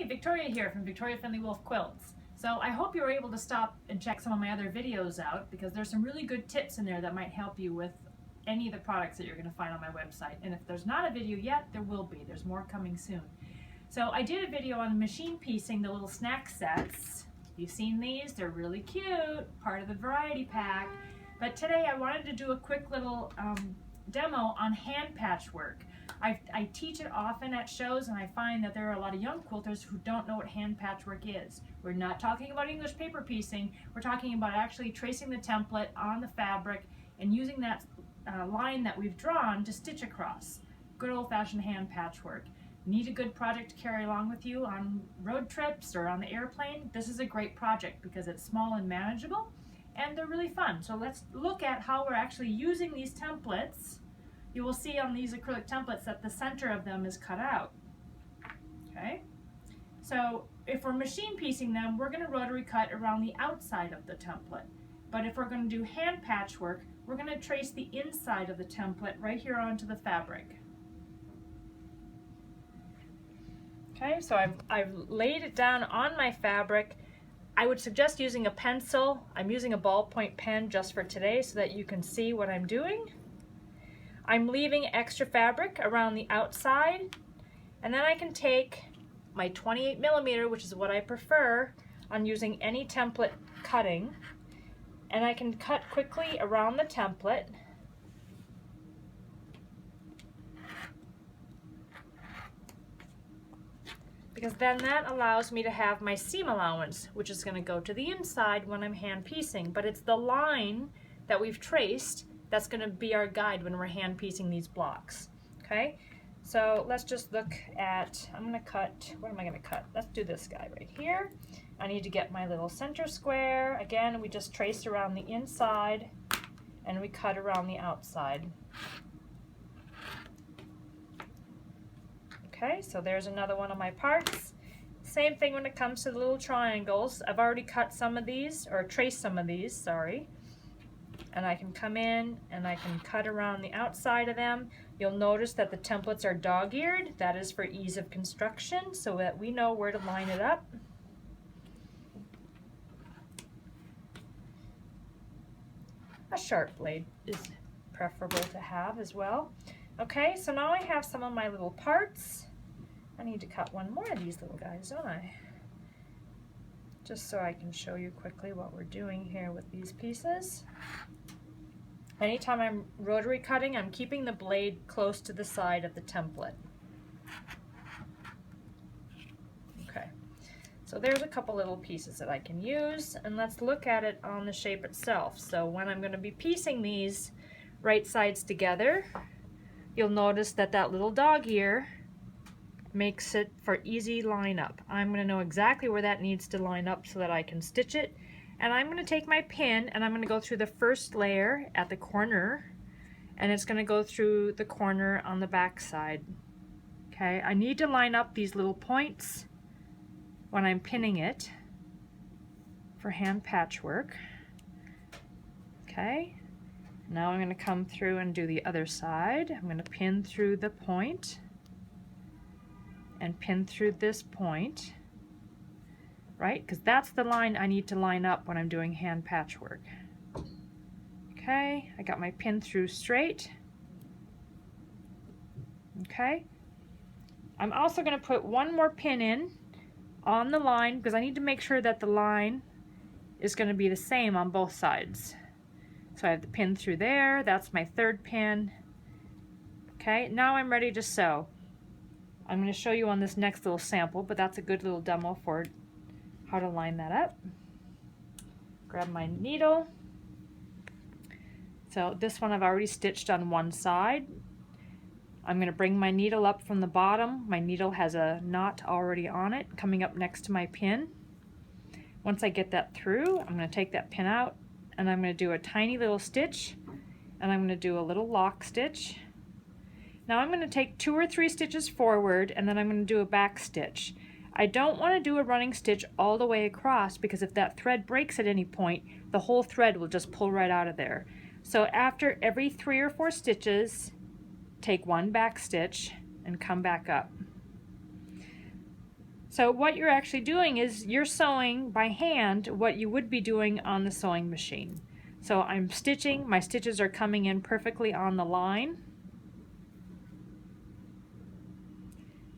Victoria here from Victoria Friendly Wolf Quilts. So I hope you were able to stop and check some of my other videos out because there's some really good tips in there that might help you with any of the products that you're going to find on my website. And if there's not a video yet, there will be. There's more coming soon. So I did a video on machine piecing the little snack sets. You've seen these? They're really cute, part of the variety pack. But today I wanted to do a quick little demo on hand patchwork. I teach it often at shows, and I find that there are a lot of young quilters who don't know what hand patchwork is. We're not talking about English paper piecing. We're talking about actually tracing the template on the fabric and using that line that we've drawn to stitch across. Good old-fashioned hand patchwork. Need a good project to carry along with you on road trips or on the airplane? This is a great project because it's small and manageable, and they're really fun. So let's look at how we're actually using these templates. You will see on these acrylic templates that the center of them is cut out. Okay, so if we're machine piecing them, we're going to rotary cut around the outside of the template. But if we're going to do hand patchwork, we're going to trace the inside of the template right here onto the fabric. Okay, so I've laid it down on my fabric. I would suggest using a pencil. I'm using a ballpoint pen just for today so that you can see what I'm doing. I'm leaving extra fabric around the outside, and then I can take my 28mm, which is what I prefer on using any template cutting, and I can cut quickly around the template. Because then that allows me to have my seam allowance, which is going to go to the inside when I'm hand piecing, but it's the line that we've traced that's going to be our guide when we're hand piecing these blocks. Okay, so let's just look at, I'm going to cut, what am I going to cut? Let's do this guy right here. I need to get my little center square. Again, we just trace around the inside and we cut around the outside. Okay, so there's another one of my parts. Same thing when it comes to the little triangles. I've already cut some of these, or traced some of these, sorry. And I can come in and I can cut around the outside of them. You'll notice that the templates are dog-eared. That is for ease of construction so that we know where to line it up. A sharp blade is preferable to have as well. Okay, so now I have some of my little parts. I need to cut one more of these little guys, don't I? Just so I can show you quickly what we're doing here with these pieces. Anytime I'm rotary cutting, I'm keeping the blade close to the side of the template. Okay, so there's a couple little pieces that I can use, and let's look at it on the shape itself. So when I'm going to be piecing these right sides together, you'll notice that that little dog ear makes it for easy line up. I'm going to know exactly where that needs to line up so that I can stitch it. And I'm going to take my pin and I'm going to go through the first layer at the corner, and it's going to go through the corner on the back side. Okay, I need to line up these little points when I'm pinning it for hand patchwork. Okay, now I'm going to come through and do the other side. I'm going to pin through the point and pin through this point, right? Because that's the line I need to line up when I'm doing hand patchwork. Okay, I got my pin through straight. Okay, I'm also going to put one more pin in on the line because I need to make sure that the line is going to be the same on both sides. So I have the pin through there, that's my third pin. Okay, now I'm ready to sew. I'm going to show you on this next little sample, but that's a good little demo for how to line that up. Grab my needle. So this one I've already stitched on one side. I'm going to bring my needle up from the bottom. My needle has a knot already on it coming up next to my pin. Once I get that through, I'm going to take that pin out and I'm going to do a tiny little stitch, and I'm going to do a little lock stitch. Now I'm going to take 2 or 3 stitches forward and then I'm going to do a back stitch. I don't want to do a running stitch all the way across because if that thread breaks at any point, the whole thread will just pull right out of there. So after every 3 or 4 stitches, take one back stitch and come back up. So what you're actually doing is you're sewing by hand what you would be doing on the sewing machine. So I'm stitching, my stitches are coming in perfectly on the line.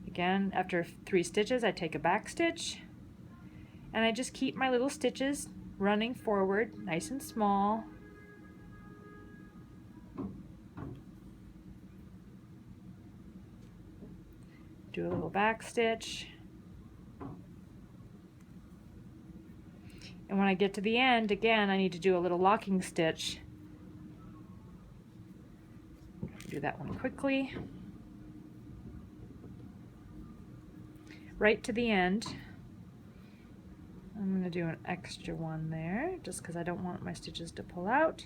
Again, after 3 stitches, I take a back stitch, and I just keep my little stitches running forward, nice and small. Do a little back stitch. And when I get to the end, again, I need to do a little locking stitch. Do that one quickly. Right to the end. I'm going to do an extra one there, just because I don't want my stitches to pull out.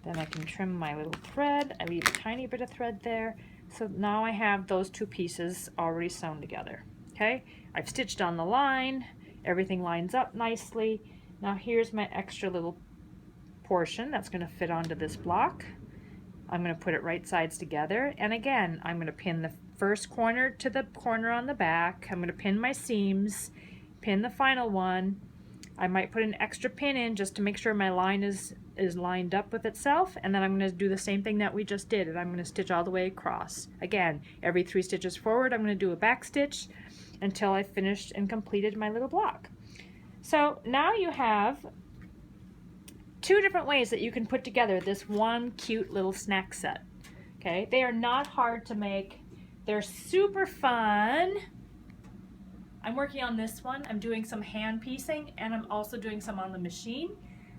Then I can trim my little thread. I leave a tiny bit of thread there. So now I have those 2 pieces already sewn together. Okay, I've stitched on the line. Everything lines up nicely. Now here's my extra little portion that's going to fit onto this block. I'm going to put it right sides together, and again I'm going to pin the first corner to the corner on the back. I'm going to pin my seams, pin the final one. I might put an extra pin in just to make sure my line is lined up with itself, and then I'm going to do the same thing that we just did, and I'm going to stitch all the way across. Again, every 3 stitches forward I'm going to do a back stitch until I finished and completed my little block. So now you have 2 different ways that you can put together this one cute little snack set. Okay, they are not hard to make. They're super fun. I'm working on this one. I'm doing some hand piecing, and I'm also doing some on the machine.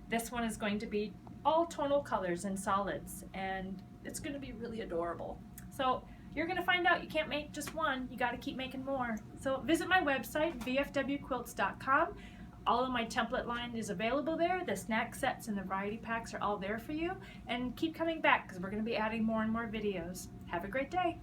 This one is going to be all tonal colors and solids, and it's going to be really adorable. So you're going to find out you can't make just one. You got to keep making more. So visit my website, vfwquilts.com. All of my template line is available there. The snack sets and the variety packs are all there for you. And keep coming back because we're going to be adding more and more videos. Have a great day.